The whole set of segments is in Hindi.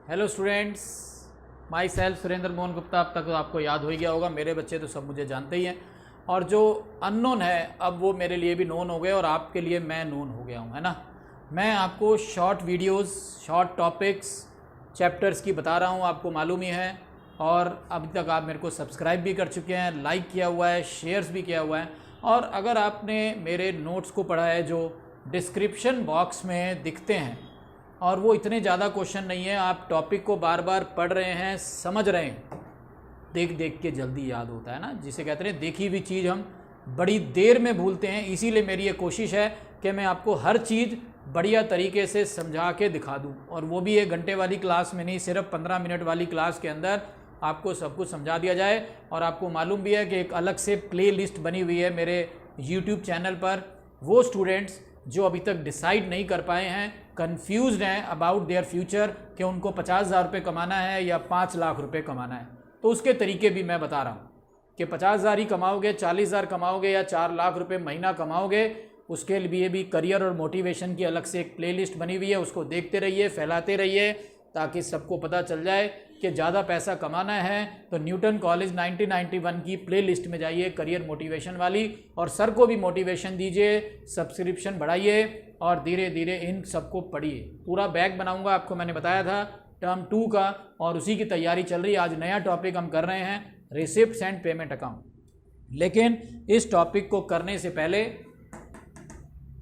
Hello students, my self Surendra Mohan Gupta. अब तक तो आपको याद हो ही गया होगा, मेरे बच्चे तो सब मुझे जानते ही हैं। और जो अननोन है अब वो मेरे लिए भी नोन हो गए और आपके लिए मैं नोन हो गया हूँ, है ना। मैं आपको short videos, short topics, chapters की बता रहा हूँ, आपको मालूम ही है। और अभी तक आप मेरे को सब्सक्राइब भी कर चुके हैं, लाइक किया हुआ है, शेयर्स भी किया हुआ है। और अगर आपने मेरे नोट्स को पढ़ा है जो डिस्क्रिप्शन बॉक्स में दिखते हैं, और वो इतने ज़्यादा क्वेश्चन नहीं है, आप टॉपिक को बार बार पढ़ रहे हैं, समझ रहे हैं, देख देख के जल्दी याद होता है ना, जिसे कहते हैं देखी हुई चीज़ हम बड़ी देर में भूलते हैं। इसीलिए मेरी ये कोशिश है कि मैं आपको हर चीज़ बढ़िया तरीके से समझा के दिखा दूं, और वो भी 1 घंटे वाली क्लास में नहीं, सिर्फ 15 मिनट वाली क्लास के अंदर आपको सब कुछ समझा दिया जाए। और आपको मालूम भी है कि एक अलग से प्ले लिस्ट बनी हुई है मेरे यूट्यूब चैनल पर। वो स्टूडेंट्स जो अभी तक डिसाइड नहीं कर पाए हैं, कंफ्यूज्ड हैं अबाउट देयर फ्यूचर, कि उनको 50,000 रुपये कमाना है या 5 लाख रुपए कमाना है, तो उसके तरीके भी मैं बता रहा हूँ कि 50,000 ही कमाओगे, 40,000 कमाओगे या 4 लाख रुपए महीना कमाओगे, उसके लिए भी करियर और मोटिवेशन की अलग से एक प्लेलिस्ट बनी हुई है। उसको देखते रहिए, फैलाते रहिए, ताकि सबको पता चल जाए कि ज़्यादा पैसा कमाना है तो न्यूटन कॉलेज 1991 की प्लेलिस्ट में जाइए, करियर मोटिवेशन वाली, और सर को भी मोटिवेशन दीजिए, सब्सक्रिप्शन बढ़ाइए और धीरे धीरे इन सबको पढ़िए। पूरा बैग बनाऊंगा, आपको मैंने बताया था टर्म 2 का, और उसी की तैयारी चल रही है। आज नया टॉपिक हम कर रहे हैं, रिसिप्ट्स एंड पेमेंट अकाउंट। लेकिन इस टॉपिक को करने से पहले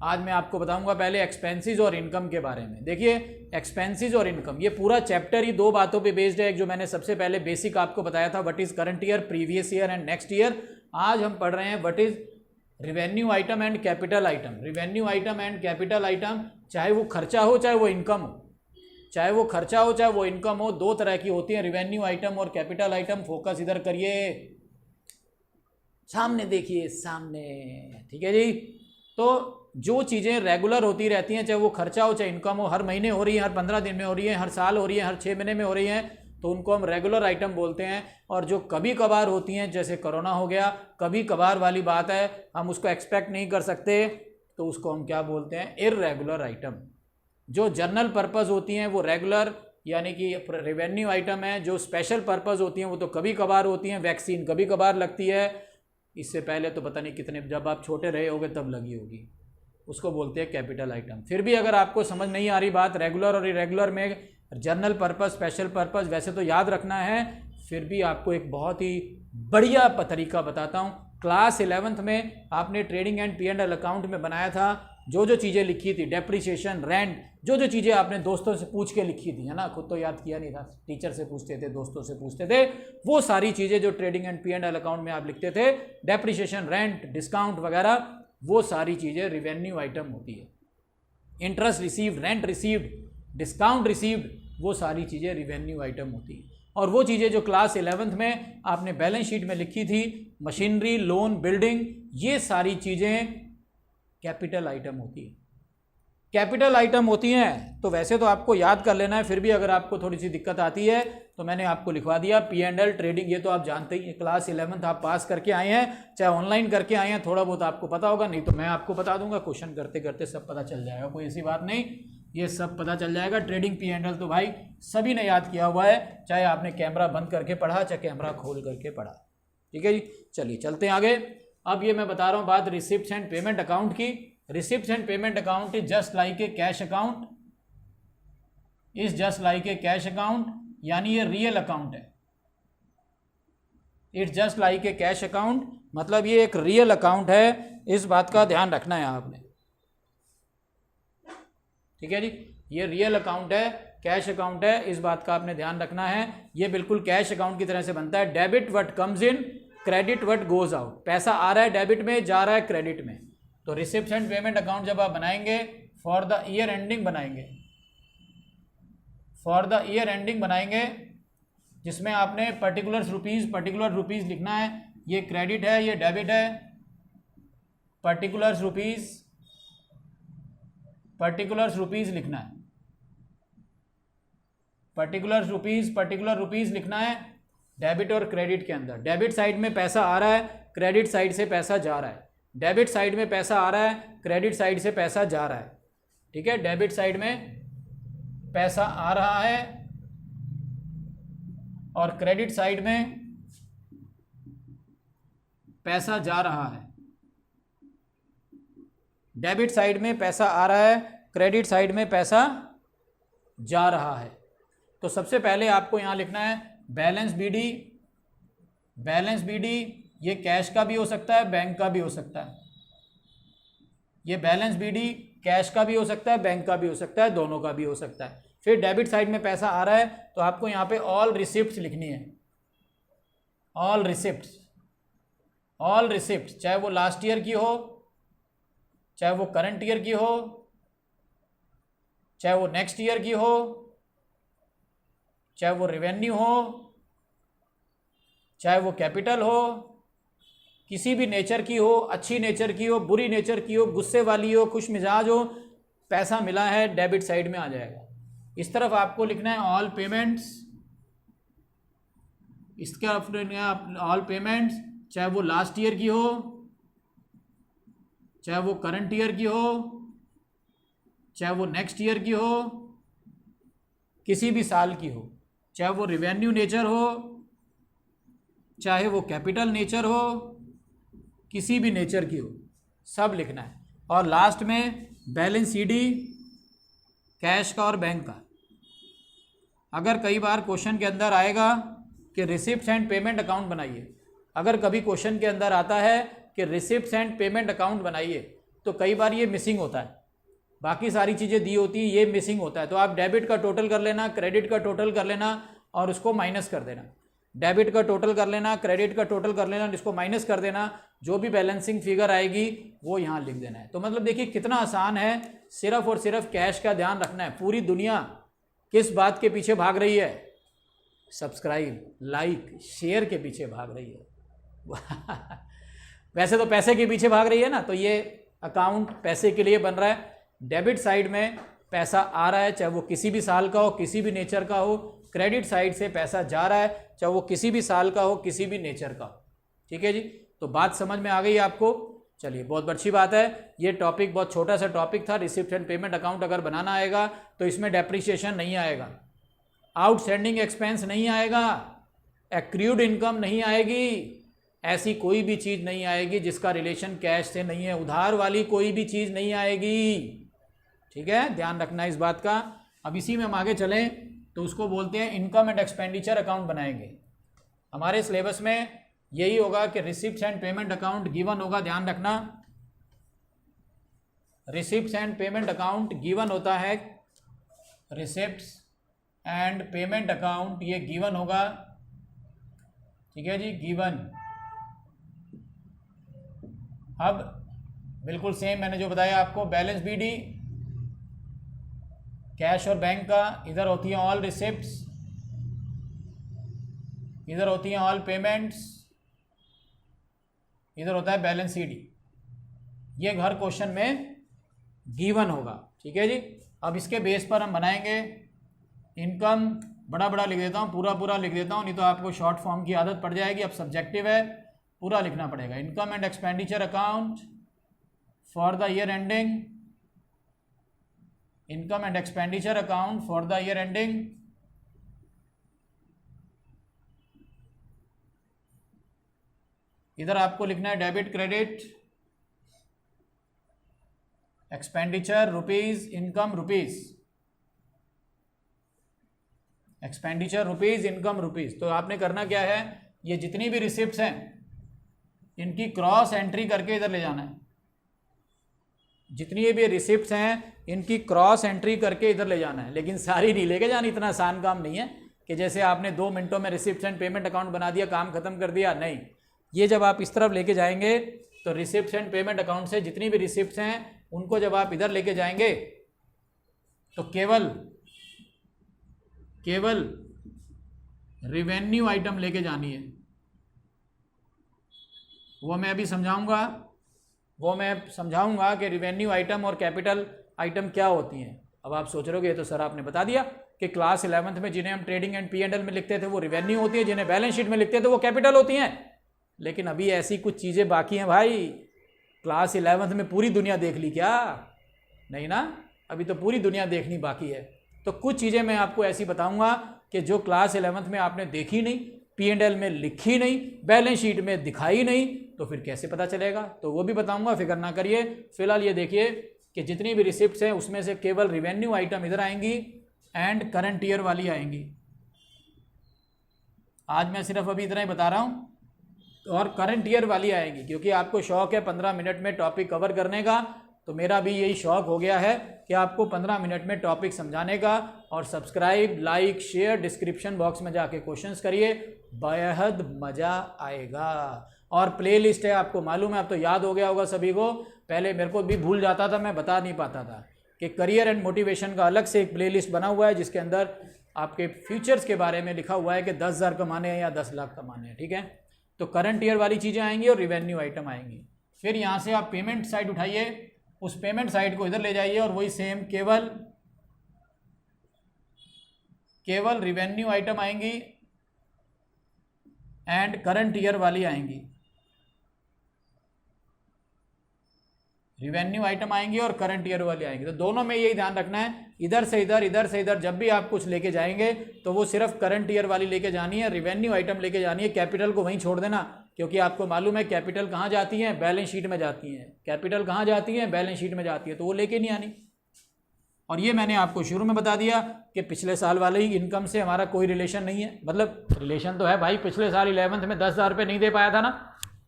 आज मैं आपको बताऊंगा पहले एक्सपेंसेस और इनकम के बारे में। देखिए, एक्सपेंसेस और इनकम, ये पूरा चैप्टर ही 2 बातों पे बेस्ड है। एक जो मैंने सबसे पहले बेसिक आपको बताया था, what is current year, previous year and next year. आज हम पढ़ रहे हैं what is revenue item and capital item. Revenue item and capital item, चाहे वो खर्चा हो चाहे वो इनकम हो, चाहे वो खर्चा हो चाहे वो इनकम हो, 2 तरह की होती है रिवेन्यू आइटम और कैपिटल आइटम। फोकस इधर करिए, सामने देखिए, सामने, ठीक है जी। तो जो चीज़ें रेगुलर होती रहती हैं, चाहे वो खर्चा हो चाहे इनकम हो, हर महीने हो रही है, हर 15 दिन में हो रही है, हर साल हो रही है, हर 6 महीने में हो रही हैं, तो उनको हम रेगुलर आइटम बोलते हैं। और जो कभी कभार होती हैं, जैसे कोरोना हो गया, कभी कभार वाली बात है, हम उसको एक्सपेक्ट नहीं कर सकते, तो उसको हम क्या बोलते हैं, इर्रेगुलर आइटम। जो जनरल पर्पज़ होती हैं वो रेगुलर यानी कि रेवेन्यू आइटम है। जो स्पेशल पर्पज़ होती हैं वो तो कभी कभार होती हैं। वैक्सीन कभी कभार लगती है, इससे पहले तो पता नहीं कितने, जब आप छोटे रहे होगे तब लगी होगी, उसको बोलते हैं कैपिटल आइटम। फिर भी अगर आपको समझ नहीं आ रही बात रेगुलर और इरेगुलर में, जनरल पर्पस, स्पेशल पर्पस, वैसे तो याद रखना है, फिर भी आपको एक बहुत ही बढ़िया तरीका बताता हूँ। क्लास 11th में आपने ट्रेडिंग एंड P&L अकाउंट में बनाया था, जो जो चीज़ें लिखी थी, डेप्रिसिएशन, रेंट, जो जो चीज़ें आपने दोस्तों से पूछ के लिखी थी, है ना, खुद तो याद किया नहीं था, टीचर से पूछते थे, दोस्तों से पूछते थे, वो सारी चीज़ें जो ट्रेडिंग एंड P&L अकाउंट में आप लिखते थे, डेप्रिसिएशन, रेंट, डिस्काउंट वगैरह, वो सारी चीज़ें रिवेन्यू आइटम होती है। Interest received, rent received, discount received, वो सारी चीज़ें रिवेन्यू आइटम होती है। और वो चीज़ें जो क्लास 11th में आपने बैलेंस शीट में लिखी थी, मशीनरी, लोन, बिल्डिंग, ये सारी चीज़ें कैपिटल आइटम होती है। कैपिटल आइटम होती हैं, तो वैसे तो आपको याद कर लेना है, फिर भी अगर आपको थोड़ी सी दिक्कत आती है तो मैंने आपको लिखवा दिया। P&L, ट्रेडिंग, ये तो आप जानते ही हैं, क्लास 11th आप पास करके आए हैं, चाहे ऑनलाइन करके आए हैं, थोड़ा बहुत आपको पता होगा, नहीं तो मैं आपको बता दूंगा, क्वेश्चन करते करते सब पता चल जाएगा, कोई ऐसी बात नहीं, ये सब पता चल जाएगा। ट्रेडिंग, P&L तो भाई सभी ने याद किया हुआ है, चाहे आपने कैमरा बंद करके पढ़ा चाहे कैमरा खोल करके पढ़ा, ठीक है जी। चलिए चलते हैं आगे। अब ये मैं बता रहा हूँ बात रिसिप्ट्स एंड पेमेंट अकाउंट की। Receipts and payment account is just like a cash account, is just like a cash account, यानी ये रियल अकाउंट है। It's just like a cash account, मतलब ये एक रियल अकाउंट है, इस बात का ध्यान रखना है आपने, ठीक है जी। ये रियल अकाउंट है, कैश अकाउंट है, इस बात का आपने ध्यान रखना है। ये बिल्कुल कैश अकाउंट की तरह से बनता है। Debit what comes in, credit what goes out. पैसा आ रहा है डेबिट में, जा रहा है क्रेडिट में। तो रिसिप्ट्स एंड पेमेंट अकाउंट जब आप बनाएंगे, फॉर द ईयर एंडिंग बनाएंगे, फॉर द ईयर एंडिंग बनाएंगे, जिसमें आपने पर्टिकुलर रुपीज़ लिखना है। ये क्रेडिट है, ये डेबिट है, पर्टिकुलर रुपीज़ लिखना है, पर्टिकुलर रुपीज़ लिखना है डेबिट और क्रेडिट के अंदर। डेबिट साइड में पैसा आ रहा है, क्रेडिट साइड से पैसा जा रहा है। डेबिट साइड में पैसा आ रहा है, क्रेडिट साइड से पैसा जा रहा है, ठीक है। डेबिट साइड में पैसा आ रहा है, और क्रेडिट साइड में पैसा जा रहा है। डेबिट साइड में पैसा आ रहा है, क्रेडिट साइड में पैसा जा रहा है। तो सबसे पहले आपको यहाँ लिखना है बैलेंस बीडी। बैलेंस बीडी ये कैश का भी हो सकता है, बैंक का भी हो सकता है। ये बैलेंस बीडी कैश का भी हो सकता है, बैंक का भी हो सकता है, दोनों का भी हो सकता है। फिर डेबिट साइड में पैसा आ रहा है तो आपको यहाँ पे ऑल रिसिप्ट्स लिखनी है। ऑल रिसिप्ट्स, ऑल रिसिप्ट, चाहे वो लास्ट ईयर की हो, चाहे वो करंट ईयर की हो, चाहे वो नेक्स्ट ईयर की हो, चाहे वो रेवेन्यू हो, चाहे वो कैपिटल हो, किसी भी नेचर की हो, अच्छी नेचर की हो, बुरी नेचर की हो, गुस्से वाली हो, खुश मिजाज हो, पैसा मिला है डेबिट साइड में आ जाएगा। इस तरफ आपको लिखना है ऑल पेमेंट्स, इसके ऑल पेमेंट्स, चाहे वो लास्ट ईयर की हो, चाहे वो करंट ईयर की हो, चाहे वो नेक्स्ट ईयर की हो, किसी भी साल की हो, चाहे वो रिवेन्यू नेचर हो, चाहे वो कैपिटल नेचर हो, किसी भी नेचर की हो, सब लिखना है। और लास्ट में बैलेंस सीडी कैश का और बैंक का। अगर कई बार क्वेश्चन के अंदर आएगा कि रिसिप्ट्स एंड पेमेंट अकाउंट बनाइए, अगर कभी क्वेश्चन के अंदर आता है कि रिसिप्ट्स एंड पेमेंट अकाउंट बनाइए, तो कई बार ये मिसिंग होता है। बाकी सारी चीज़ें दी होती है, ये मिसिंग होता है। तो आप डेबिट का टोटल कर लेना, क्रेडिट का टोटल कर लेना और उसको माइनस कर देना। डेबिट का टोटल कर लेना, क्रेडिट का टोटल कर लेना, इसको माइनस कर देना, जो भी बैलेंसिंग फिगर आएगी वो यहाँ लिख देना है। तो मतलब देखिए कितना आसान है, सिर्फ और सिर्फ कैश का ध्यान रखना है। पूरी दुनिया किस बात के पीछे भाग रही है? सब्सक्राइब, लाइक, शेयर के पीछे भाग रही है। वैसे तो पैसे के पीछे भाग रही है ना, तो ये अकाउंट पैसे के लिए बन रहा है। डेबिट साइड में पैसा आ रहा है, चाहे वो किसी भी साल का हो, किसी भी नेचर का हो। क्रेडिट साइड से पैसा जा रहा है, चाहे वो किसी भी साल का हो, किसी भी नेचर का हो। ठीक है जी, तो बात समझ में आ गई आपको? चलिए, बहुत अच्छी बात है। ये टॉपिक बहुत छोटा सा टॉपिक था। रिसिप्ट एंड पेमेंट अकाउंट अगर बनाना आएगा तो इसमें डेप्रिसिएशन नहीं आएगा, आउटस्टैंडिंग एक्सपेंस नहीं आएगा, एक्रूड इनकम नहीं आएगी, ऐसी कोई भी चीज़ नहीं आएगी जिसका रिलेशन कैश से नहीं है। उधार वाली कोई भी चीज़ नहीं आएगी। ठीक है, ध्यान रखना है इस बात का। अब इसी में हम आगे चलें तो उसको बोलते हैं इनकम एंड एक्सपेंडिचर अकाउंट बनाएंगे। हमारे सिलेबस में यही होगा कि receipts and payment account given होगा, ध्यान रखना। Receipts and payment account given होता है, रिसिप्ट्स एंड पेमेंट अकाउंट ये गिवन होगा। ठीक है जी, गिवन। अब बिल्कुल सेम मैंने जो बताया आपको, बैलेंस बीडी कैश और बैंक का, इधर होती है ऑल रिसिप्ट्स, इधर होती हैं ऑल पेमेंट्स, इधर होता है बैलेंस सीडी। ये हर क्वेश्चन में गिवन होगा। ठीक है जी, अब इसके बेस पर हम बनाएंगे इनकम। बड़ा बड़ा लिख देता हूँ, पूरा पूरा लिख देता हूँ, नहीं तो आपको शॉर्ट फॉर्म की आदत पड़ जाएगी। अब सब्जेक्टिव है, पूरा लिखना पड़ेगा। Income and expenditure account for the year ending, income and expenditure account for the year ending. इधर आपको लिखना है debit credit, expenditure rupees, income rupees, expenditure rupees, income rupees. तो आपने करना क्या है, ये जितनी भी रिसिप्ट्स हैं इनकी क्रॉस एंट्री करके इधर ले जाना है। जितनी भी रिसिप्ट्स हैं इनकी क्रॉस एंट्री करके इधर ले जाना है, लेकिन सारी नहीं लेके जानी। इतना आसान काम नहीं है कि जैसे आपने 2 मिनटों में रिसिप्ट्स एंड पेमेंट अकाउंट बना दिया, काम खत्म कर दिया। नहीं, ये जब आप इस तरफ लेके जाएंगे तो रिसिप्ट्स एंड पेमेंट अकाउंट से जितनी भी रिसिप्ट्स हैं उनको जब आप इधर लेके जाएंगे तो केवल रिवेन्यू आइटम लेके जानी है। वो मैं अभी समझाऊंगा कि रिवेन्यू आइटम और कैपिटल आइटम क्या होती हैं। अब आप सोच रहे हो ये तो सर आपने बता दिया कि क्लास 11th में जिन्हें हम ट्रेडिंग एंड P&L में लिखते थे वो रिवेन्यू होती है, जिन्हें बैलेंस शीट में लिखते थे वो कैपिटल होती हैं। लेकिन अभी ऐसी कुछ चीज़ें बाकी हैं भाई। क्लास 11th में पूरी दुनिया देख ली क्या? नहीं ना, अभी तो पूरी दुनिया देखनी बाकी है। तो कुछ चीज़ें मैं आपको ऐसी बताऊंगा कि जो क्लास 11th में आपने देखी नहीं, P&L में लिखी नहीं, बैलेंस शीट में दिखाई नहीं, तो फिर कैसे पता चलेगा? तो वो भी बताऊंगा, फिक्र ना करिए। फिलहाल ये देखिए कि जितनी भी रिसिप्ट्स हैं उसमें से केवल रिवेन्यू आइटम इधर आएंगी एंड करंट ईयर वाली आएंगी। आज मैं सिर्फ अभी इतना ही बता रहा हूँ, और करंट ईयर वाली आएंगी, क्योंकि आपको शौक है 15 मिनट में टॉपिक कवर करने का। तो मेरा भी यही शौक हो गया है कि आपको 15 मिनट में टॉपिक समझाने का। और subscribe, like, share, description box में जाके क्वेश्चंस करिए, बेहद मज़ा आएगा। और प्लेलिस्ट है, आपको मालूम है, अब तो याद हो गया होगा सभी को। पहले मेरे को भी भूल जाता था, मैं बता नहीं पाता था कि करियर एंड मोटिवेशन का अलग से एक प्लेलिस्ट बना हुआ है, जिसके अंदर आपके फ्यूचर्स के बारे में लिखा हुआ है कि 10,000 कमाने हैं या 10 लाख कमाने हैं। ठीक है, तो करंट ईयर वाली चीज़ें आएंगी और रिवेन्यू आइटम आएंगी। फिर यहाँ से आप पेमेंट साइड उठाइए, उस पेमेंट साइड को इधर ले जाइए, और वही सेम केवल रिवेन्यू आइटम आएंगी एंड करंट ईयर वाली आएंगी। रिवेन्यू आइटम आएंगी और करंट ईयर वाली आएंगी। तो दोनों में यही ध्यान रखना है, इधर से इधर, इधर से इधर, जब भी आप कुछ लेके जाएंगे तो वो सिर्फ करंट ईयर वाली लेके जानी है, रिवेन्यू आइटम लेके जानी है। कैपिटल को वहीं छोड़ देना, क्योंकि आपको मालूम है कैपिटल कहाँ जाती है, बैलेंस शीट में जाती है। कैपिटल कहाँ जाती है, बैलेंस शीट में जाती है, तो वो लेके नहीं आनी। और ये मैंने आपको शुरू में बता दिया कि पिछले साल वाले ही इनकम से हमारा कोई रिलेशन नहीं है। मतलब रिलेशन तो है भाई, पिछले साल 11th में 10,000 रुपये नहीं दे पाया था ना,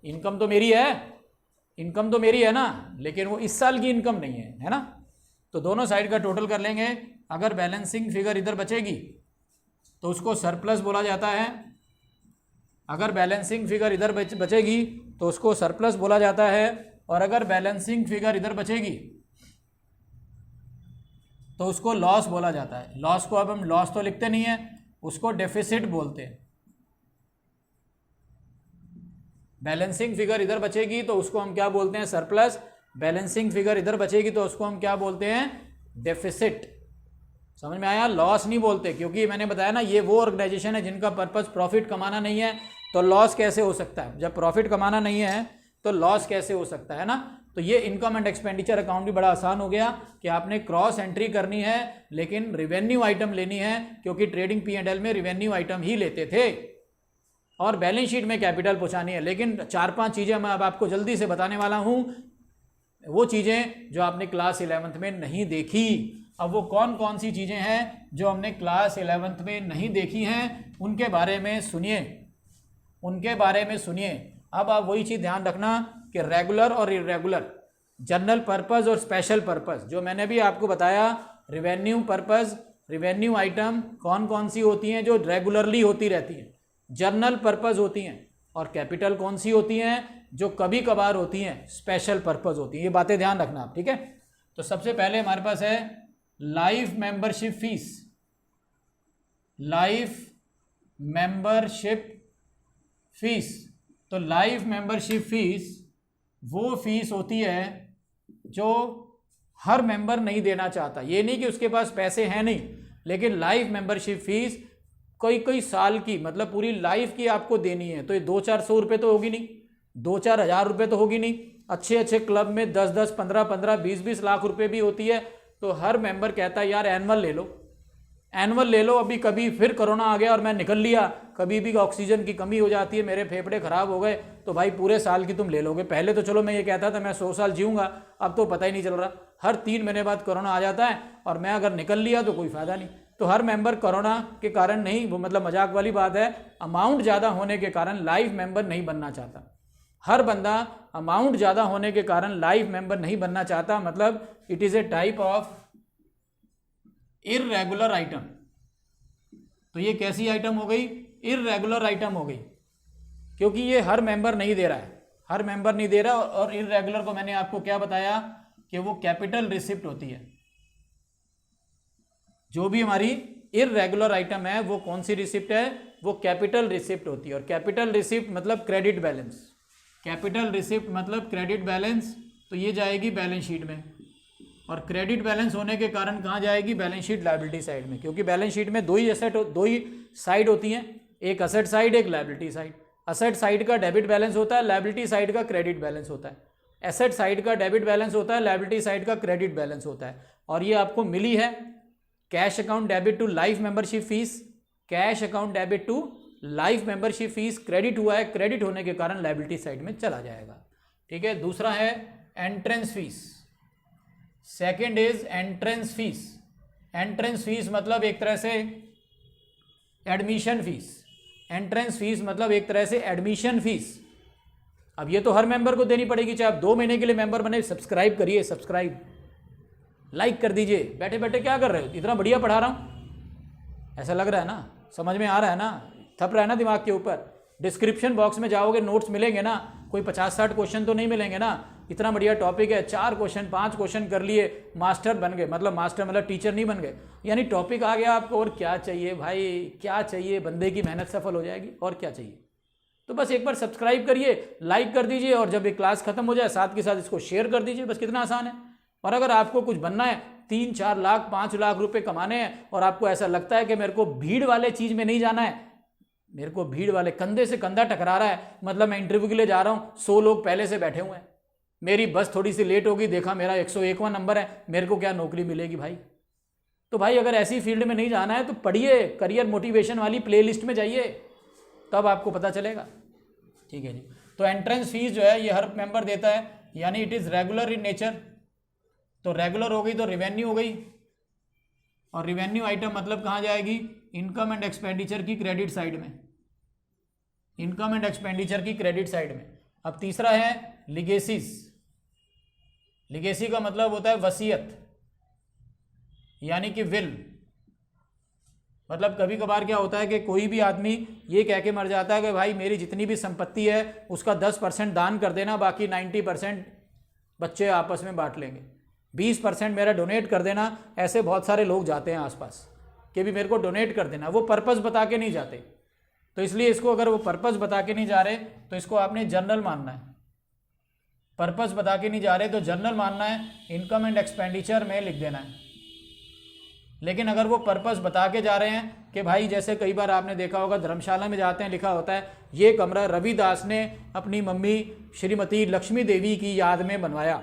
इनकम तो मेरी है, इनकम तो मेरी है ना, लेकिन वो इस साल की इनकम नहीं है ना। तो दोनों साइड का टोटल कर लेंगे। अगर बैलेंसिंग फिगर इधर बचेगी तो उसको सरप्लस बोला जाता है। अगर बैलेंसिंग फिगर इधर बचेगी तो उसको सरप्लस बोला जाता है। और अगर बैलेंसिंग फिगर इधर बचेगी तो उसको लॉस बोला जाता है। लॉस को अब हम लॉस तो लिखते नहीं है, उसको डेफिसिट बोलते हैं। बैलेंसिंग फिगर इधर बचेगी तो उसको हम क्या बोलते हैं, सरप्लस। बैलेंसिंग फिगर इधर बचेगी तो उसको हम क्या बोलते हैं, डेफिसिट। समझ में आया? लॉस नहीं बोलते, क्योंकि मैंने बताया ना, ये वो ऑर्गेनाइजेशन है जिनका पर्पस प्रॉफिट कमाना नहीं है, तो लॉस कैसे हो सकता है? जब प्रॉफिट कमाना नहीं है तो लॉस कैसे हो सकता है ना। तो ये इनकम एंड एक्सपेंडिचर अकाउंट भी बड़ा आसान हो गया कि आपने क्रॉस एंट्री करनी है, लेकिन रिवेन्यू आइटम लेनी है, क्योंकि ट्रेडिंग P&L में रिवेन्यू आइटम ही लेते थे, और बैलेंस शीट में कैपिटल पहुंचानी है। लेकिन 4-5 चीज़ें मैं अब आपको जल्दी से बताने वाला हूं, वो चीज़ें जो आपने क्लास 11th में नहीं देखी। अब वो कौन कौन सी चीज़ें हैं जो हमने क्लास 11th में नहीं देखी हैं, उनके बारे में सुनिए, उनके बारे में सुनिए। अब आप वही चीज़ ध्यान रखना कि रेगुलर और इरेगुलर, जनरल पर्पस और स्पेशल पर्पस, जो मैंने भी आपको बताया, रिवेन्यू पर्पस, रिवेन्यू आइटम कौन कौन सी होती हैं जो रेगुलरली होती रहती हैं, जनरल पर्पस होती हैं, और कैपिटल कौन सी होती हैं जो कभी कभार होती हैं, स्पेशल पर्पस होती हैं। ये बातें ध्यान रखना आप, ठीक है। तो सबसे पहले हमारे पास है life membership fees. Life membership fees, तो लाइफ मेंबरशिप फीस वो फीस होती है जो हर मेंबर नहीं देना चाहता। ये नहीं कि उसके पास पैसे हैं नहीं, लेकिन लाइफ मेंबरशिप फीस कोई साल की, मतलब पूरी लाइफ की आपको देनी है। तो ये 200-400 रुपये तो होगी नहीं, 2-4 हज़ार रुपये तो होगी नहीं। अच्छे अच्छे क्लब में 10-10, 15-15, 20-20 लाख रुपए भी होती है। तो हर मेंबर कहता है यार एनुअल ले लो, एनुअल ले लो। अभी कभी फिर कोरोना आ गया और मैं निकल लिया, कभी भी ऑक्सीजन की कमी हो जाती है, मेरे फेफड़े खराब हो गए, तो भाई पूरे साल की तुम ले लोगे। पहले तो चलो मैं ये कहता था मैं 100 साल जीऊँगा, अब तो पता ही नहीं चल रहा। हर 3 महीने बाद कोरोना आ जाता है और मैं अगर निकल लिया तो कोई फ़ायदा नहीं। तो हर मेंबर कोरोना के कारण नहीं, वो मतलब मजाक वाली बात है, अमाउंट ज़्यादा होने के कारण लाइफ मेंबर नहीं बनना चाहता। हर बंदा अमाउंट ज़्यादा होने के कारण लाइफ मेंबर नहीं बनना चाहता। मतलब it is a type of irregular item. तो ये कैसी आइटम हो गई? इर्रेगुलर आइटम हो गई, क्योंकि ये हर मेंबर नहीं दे रहा है, हर मेंबर नहीं दे रहा। और इर्रेगुलर को मैंने आपको क्या बताया कि वो कैपिटल रिसिप्ट होती है। जो भी हमारी इर्रेगुलर आइटम है वो कौन सी रिसिप्ट है? वो कैपिटल रिसिप्ट होती है। और कैपिटल रिसिप्ट मतलब क्रेडिट बैलेंस, कैपिटल रिसिप्ट मतलब क्रेडिट बैलेंस। तो ये जाएगी बैलेंस शीट में, और क्रेडिट बैलेंस होने के कारण कहाँ जाएगी? बैलेंस शीट लायबिलिटी साइड में, क्योंकि बैलेंस शीट में दो ही साइड होती हैं, एक असेट साइड, एक लायबिलिटी साइड। असेट साइड का डेबिट बैलेंस होता है, लायबिलिटी साइड का क्रेडिट बैलेंस होता है। एसेट साइड का डेबिट बैलेंस होता है, लायबिलिटी साइड का क्रेडिट बैलेंस होता है। और ये आपको मिली है cash account debit to life membership fees, cash account debit to life membership fees credit हुआ है, क्रेडिट होने के कारण लायबिलिटी साइड में चला जाएगा। ठीक है, दूसरा है entrance fees. Second is entrance fees. Entrance fees मतलब एक तरह से एडमिशन फीस। एंट्रेंस फीस मतलब एक तरह से एडमिशन फीस। अब ये तो हर मेंबर को देनी पड़ेगी, चाहे आप 2 महीने के लिए मेंबर बने। सब्सक्राइब करिए, सब्सक्राइब लाइक कर दीजिए। बैठे बैठे क्या कर रहे हो, इतना बढ़िया पढ़ा रहा हूँ, ऐसा लग रहा है ना, समझ में आ रहा है ना, थप रहा है ना दिमाग के ऊपर। डिस्क्रिप्शन बॉक्स में जाओगे, नोट्स मिलेंगे ना, कोई 50-60 क्वेश्चन तो नहीं मिलेंगे ना। इतना बढ़िया टॉपिक है, 4 क्वेश्चन 5 क्वेश्चन कर लिए, मास्टर बन गए। मतलब मास्टर मतलब टीचर नहीं बन गए, यानी टॉपिक आ गया आपको। और क्या चाहिए भाई, क्या चाहिए, बंदे की मेहनत सफल हो जाएगी, और क्या चाहिए। तो बस एक बार सब्सक्राइब करिए, लाइक कर दीजिए, और जब ये क्लास खत्म हो जाए साथ के साथ इसको शेयर कर दीजिए। बस कितना आसान है। और अगर आपको कुछ बनना है, 3-4 लाख 5 लाख रुपए कमाने हैं, और आपको ऐसा लगता है कि मेरे को भीड़ वाले चीज में नहीं जाना है, मेरे को भीड़ वाले कंधे से कंधा टकरा रहा है, मतलब मैं इंटरव्यू के लिए जा रहा हूं, 100 लोग पहले से बैठे हुए हैं, मेरी बस थोड़ी सी लेट होगी, देखा मेरा 101वां नंबर है, मेरे को क्या नौकरी मिलेगी भाई। तो भाई अगर ऐसी फील्ड में नहीं जाना है तो पढ़िए, करियर मोटिवेशन वाली प्लेलिस्ट में जाइए, तब आपको पता चलेगा। ठीक है जी। तो एंट्रेंस फीस जो है ये हर मेंबर देता है, यानी it is regular in nature. तो रेगुलर हो गई तो रिवेन्यू हो गई, और रिवेन्यू आइटम मतलब कहाँ जाएगी, इनकम एंड एक्सपेंडिचर की क्रेडिट साइड में। इनकम एंड एक्सपेंडिचर की क्रेडिट साइड में। अब तीसरा है लिगेसीज। लिगेसी का मतलब होता है वसीयत, यानी कि विल। मतलब कभी कभार क्या होता है कि कोई भी आदमी ये कह के मर जाता है कि भाई मेरी जितनी भी संपत्ति है उसका 10% दान कर देना, बाकी 90% बच्चे आपस में बांट लेंगे, 20% मेरा डोनेट कर देना। ऐसे बहुत सारे लोग जाते हैं आसपास कि भी मेरे को डोनेट कर देना, वो पर्पस बता के नहीं जाते। तो इसलिए इसको, अगर वो पर्पस बता के नहीं जा रहे तो इसको आपने जनरल मानना है। पर्पस बता के नहीं जा रहे तो जनरल मानना है, इनकम एंड एक्सपेंडिचर में लिख देना है। लेकिन अगर वो पर्पस बता के जा रहे हैं कि भाई, जैसे कई बार आपने देखा होगा धर्मशाला में जाते हैं, लिखा होता है ये कमरा रविदास ने अपनी मम्मी श्रीमती लक्ष्मी देवी की याद में बनवाया,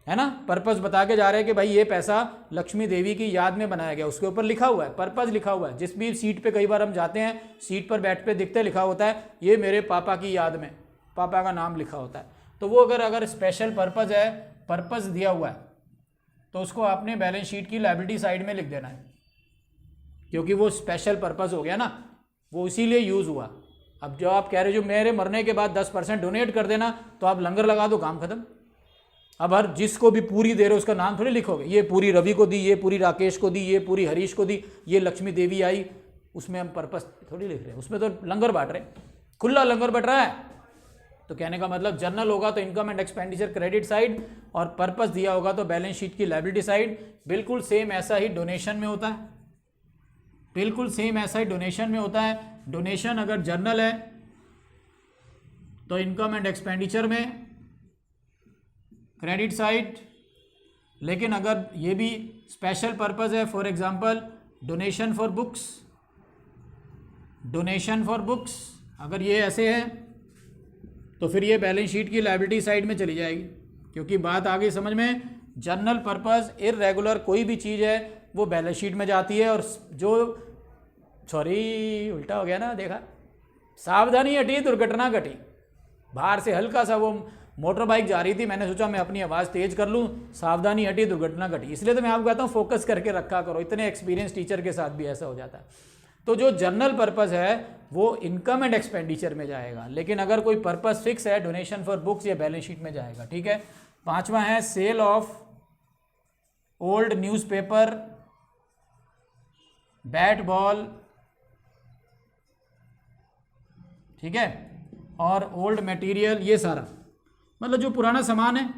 है ना। पर्पस बता के जा रहे हैं कि भाई ये पैसा लक्ष्मी देवी की याद में बनाया गया, उसके ऊपर लिखा हुआ है, पर्पस लिखा हुआ है। जिस भी सीट पे कई बार हम जाते हैं, सीट पर बैठ पे दिखते लिखा होता है ये मेरे पापा की याद में, पापा का नाम लिखा होता है। तो वो अगर स्पेशल पर्पस है, पर्पस दिया हुआ है, तो उसको आपने बैलेंस शीट की लायबिलिटी साइड में लिख देना है, क्योंकि वो स्पेशल पर्पस हो गया ना, वो इसीलिए यूज हुआ। अब जो आप कह रहे हो जो मेरे मरने के बाद 10% डोनेट कर देना, तो आप लंगर लगा दो, काम खत्म। अब हर जिसको भी पूरी दे रहे हो उसका नाम थोड़ी लिखोगे, ये पूरी रवि को दी, ये पूरी राकेश को दी, ये पूरी हरीश को दी, ये लक्ष्मी देवी आई, उसमें हम पर्पस थोड़ी लिख रहे हैं, उसमें तो लंगर बांट रहे हैं, खुला लंगर बट रहा है। तो कहने का मतलब जनरल होगा तो income and expenditure credit side, और पर्पस दिया होगा तो बैलेंस शीट की लायबिलिटी साइड। बिल्कुल सेम ऐसा ही डोनेशन में होता है, बिल्कुल सेम ऐसा ही डोनेशन में होता है। डोनेशन अगर जनरल है तो इनकम एंड एक्सपेंडिचर में क्रेडिट साइड, लेकिन अगर ये भी स्पेशल पर्पस है, for example donation for books, donation for books अगर ये ऐसे है तो फिर ये बैलेंस शीट की लायबिलिटी साइड में चली जाएगी, क्योंकि बात आ गई समझ में। जनरल पर्पस इररेगुलर कोई भी चीज़ है वो बैलेंस शीट में जाती है, और जो सॉरी उल्टा हो गया ना, देखा, सावधानी हटी दुर्घटना घटी। बाहर से हल्का सा वो मोटर बाइक जा रही थी, मैंने सोचा मैं अपनी आवाज़ तेज कर लूँ, सावधानी हटी दुर्घटना घटी। इसलिए तो मैं आपको कहता हूँ फोकस करके रखा करो, इतने एक्सपीरियंस टीचर के साथ भी ऐसा हो जाता है। तो जो जनरल पर्पस है वो इनकम एंड एक्सपेंडिचर में जाएगा, लेकिन अगर कोई पर्पस फिक्स है, डोनेशन फॉर बुक्स या बैलेंस शीट में जाएगा। ठीक है। 5वां है sale of old newspaper, bat ball, ठीक है, और ओल्ड मटेरियल, ये सारा मतलब जो पुराना सामान है।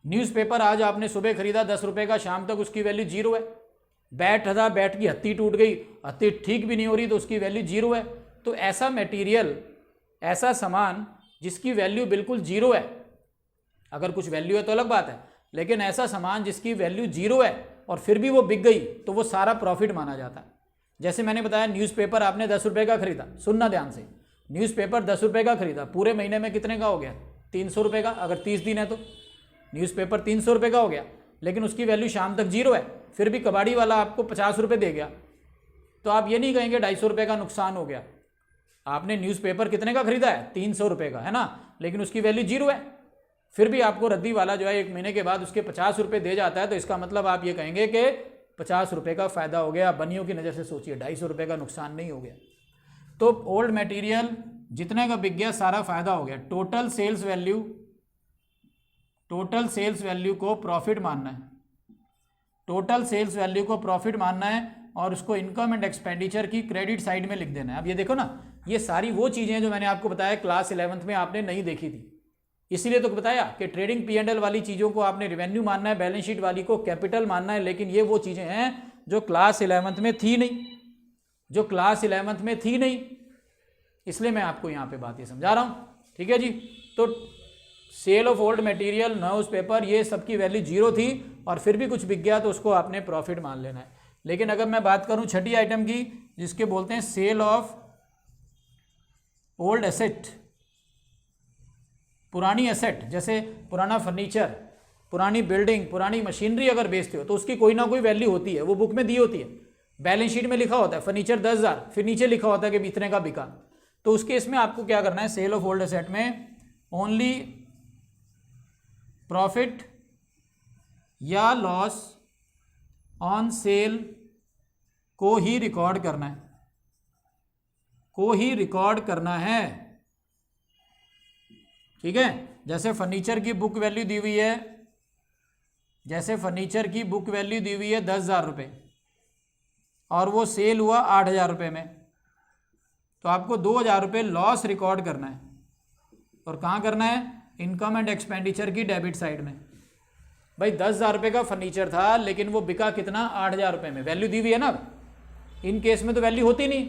न्यूज़पेपर आज आपने सुबह खरीदा 10 रुपए का, शाम तक उसकी वैल्यू 0 है। बैट था, बैट की हत्ती टूट गई, हत्ती ठीक भी नहीं हो रही तो उसकी वैल्यू 0 है। तो ऐसा मटेरियल, ऐसा सामान जिसकी वैल्यू बिल्कुल 0 है, अगर कुछ वैल्यू है तो अलग बात है, लेकिन ऐसा सामान जिसकी वैल्यू 0 है और फिर भी वो बिक गई तो वो सारा प्रॉफिट माना जाता है। जैसे मैंने बताया न्यूज़पेपर आपने 10 रुपये का खरीदा, सुनना ध्यान से, न्यूज़पेपर 10 रुपये का खरीदा, पूरे महीने में कितने का हो गया, 300 रुपये का। अगर 30 दिन है तो न्यूज़पेपर 300 रुपये का हो गया, लेकिन उसकी वैल्यू शाम तक 0 है, फिर भी कबाड़ी वाला आपको 50 रुपये दे गया, तो आप ये नहीं कहेंगे 250 रुपये का नुकसान हो गया। आपने न्यूज़पेपर कितने का खरीदा है? 300 रुपये का, है ना, लेकिन उसकी वैल्यू 0 है। फिर भी आपको रद्दी वाला जो है 1 महीने के बाद उसके 50 रुपये दे जाता है, तो इसका मतलब आप ये कहेंगे कि 50 रुपये का फ़ायदा हो गया। बनियों की नज़र से सोचिए, 250 रुपये का नुकसान नहीं हो गया। तो ओल्ड मटेरियल जितने का बिक गया सारा फ़ायदा हो गया। टोटल सेल्स वैल्यू को प्रॉफिट मानना है, टोटल सेल्स वैल्यू को प्रॉफिट मानना है और उसको इनकम एंड एक्सपेंडिचर की क्रेडिट साइड में लिख देना है। अब ये देखो ना, ये सारी वो चीज़ें जो मैंने आपको बताया क्लास 11th में आपने नहीं देखी थी, इसीलिए तो बताया कि ट्रेडिंग P&L वाली चीज़ों को आपने रेवेन्यू मानना है, बैलेंस शीट वाली को कैपिटल मानना है। लेकिन ये वो चीज़ें हैं जो क्लास 11th में थी नहीं, इसलिए मैं आपको यहाँ पे बात ये समझा रहा हूँ। ठीक है जी। तो sale of old material, news paper, ये सबकी वैल्यू 0 थी और फिर भी कुछ बिक गया तो उसको आपने प्रॉफिट मान लेना है। लेकिन अगर मैं बात करूँ छठी आइटम की, जिसके बोलते हैं सेल ऑफ ओल्ड एसेट, पुरानी एसेट, जैसे पुराना फर्नीचर, पुरानी बिल्डिंग, पुरानी मशीनरी अगर बेचते हो तो उसकी कोई ना कोई वैल्यू होती है, वो बुक में दी होती है, बैलेंस शीट में लिखा होता है फर्नीचर 10,000, फिर नीचे लिखा होता है कि इतने का बिका। तो उस केस में आपको क्या करना है, सेल ऑफ ओल्ड एसेट में ओनली प्रॉफिट या लॉस ऑन सेल को ही रिकॉर्ड करना है, ठीक है। जैसे फर्नीचर की बुक वैल्यू दी हुई है, 10,000 रुपये और वो सेल हुआ 8,000 रुपये में, तो आपको 2,000 रुपये लॉस रिकॉर्ड करना है। और कहाँ करना है? इनकम एंड एक्सपेंडिचर की डेबिट साइड में। भाई 10,000 रुपये का फर्नीचर था लेकिन वो बिका कितना? 8,000 रुपये में, वैल्यू दी हुई है ना। इन केस में तो वैल्यू होती नहीं,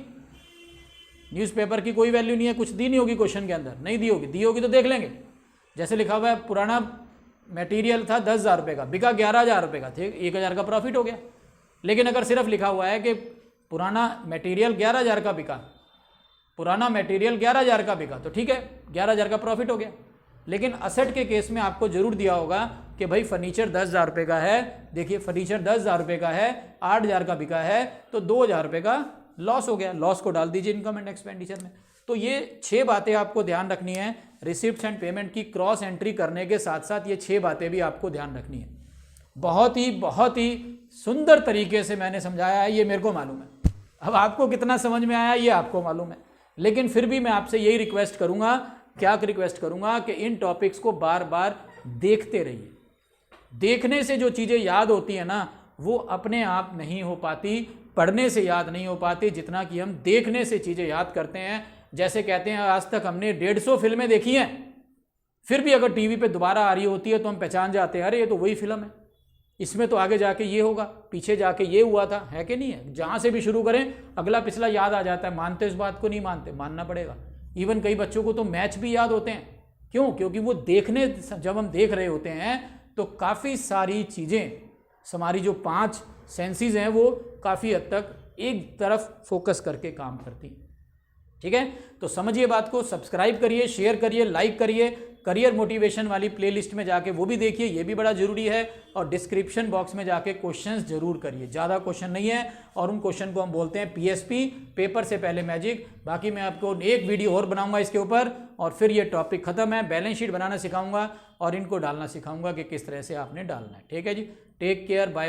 न्यूज़पेपर की कोई वैल्यू नहीं है, कुछ दी नहीं होगी क्वेश्चन के अंदर, नहीं दी होगी तो देख लेंगे। जैसे लिखा हुआ है पुराना मटेरियल था 10,000 रुपये का, बिका 11,000 रुपये का, ठीक, 1,000 का प्रॉफिट हो गया। लेकिन अगर सिर्फ लिखा हुआ है कि पुराना मटेरियल 11,000 का बिका, तो ठीक है, 11,000 का प्रॉफिट हो गया। लेकिन असेट के केस में आपको जरूर दिया होगा कि भाई फर्नीचर 10,000 रुपये का है, देखिए फर्नीचर 10,000 रुपये का है, 8,000 का बिका है, तो 2,000 रुपये का लॉस हो गया, लॉस को डाल दीजिए इनकम एंड एक्सपेंडिचर में। तो ये 6 बातें आपको ध्यान रखनी है। रिसिप्ट्स एंड पेमेंट की क्रॉस एंट्री करने के साथ साथ ये 6 बातें भी आपको ध्यान रखनी है। बहुत ही सुंदर तरीके से मैंने समझाया है, ये मेरे को मालूम है। अब आपको कितना समझ में आया ये आपको मालूम है, लेकिन फिर भी मैं आपसे यही रिक्वेस्ट करूंगा, कि इन टॉपिक्स को बार बार देखते रहिए। देखने से जो चीज़ें याद होती है ना, वो अपने आप नहीं हो पाती, पढ़ने से याद नहीं हो पाती, जितना कि हम देखने से चीज़ें याद करते हैं। जैसे कहते हैं आज तक हमने 150 फिल्में देखी हैं, फिर भी अगर टीवी पे दोबारा आ रही होती है तो हम पहचान जाते हैं, अरे ये तो वही फिल्म है, इसमें तो आगे जाके ये होगा, पीछे जाके ये हुआ था, है कि नहीं है। जहाँ से भी शुरू करें अगला पिछला याद आ जाता है। मानते इस बात को? नहीं मानते, मानना पड़ेगा। इवन कई बच्चों को तो मैच भी याद होते हैं, क्यों? क्योंकि वो देखने, जब हम देख रहे होते हैं तो काफ़ी सारी चीज़ें, हमारी जो 5 सेंसेस हैं वो काफ़ी हद तक एक तरफ फोकस करके काम करती हैं। ठीक है, तो समझिए बात को, सब्सक्राइब करिए, शेयर करिए, लाइक करिए। करियर मोटिवेशन वाली प्लेलिस्ट में जाके वो भी देखिए, ये भी बड़ा जरूरी है। और डिस्क्रिप्शन बॉक्स में जाके क्वेश्चंस जरूर करिए, ज़्यादा क्वेश्चन नहीं है, और उन क्वेश्चन को हम बोलते हैं PSP, पेपर से पहले मैजिक। बाकी मैं आपको एक वीडियो और बनाऊंगा इसके ऊपर, और फिर ये टॉपिक खत्म है। बैलेंस शीट बनाना सिखाऊंगा और इनको डालना सिखाऊंगा कि किस तरह से आपने डालना है। ठीक है जी, टेक केयर, बाय।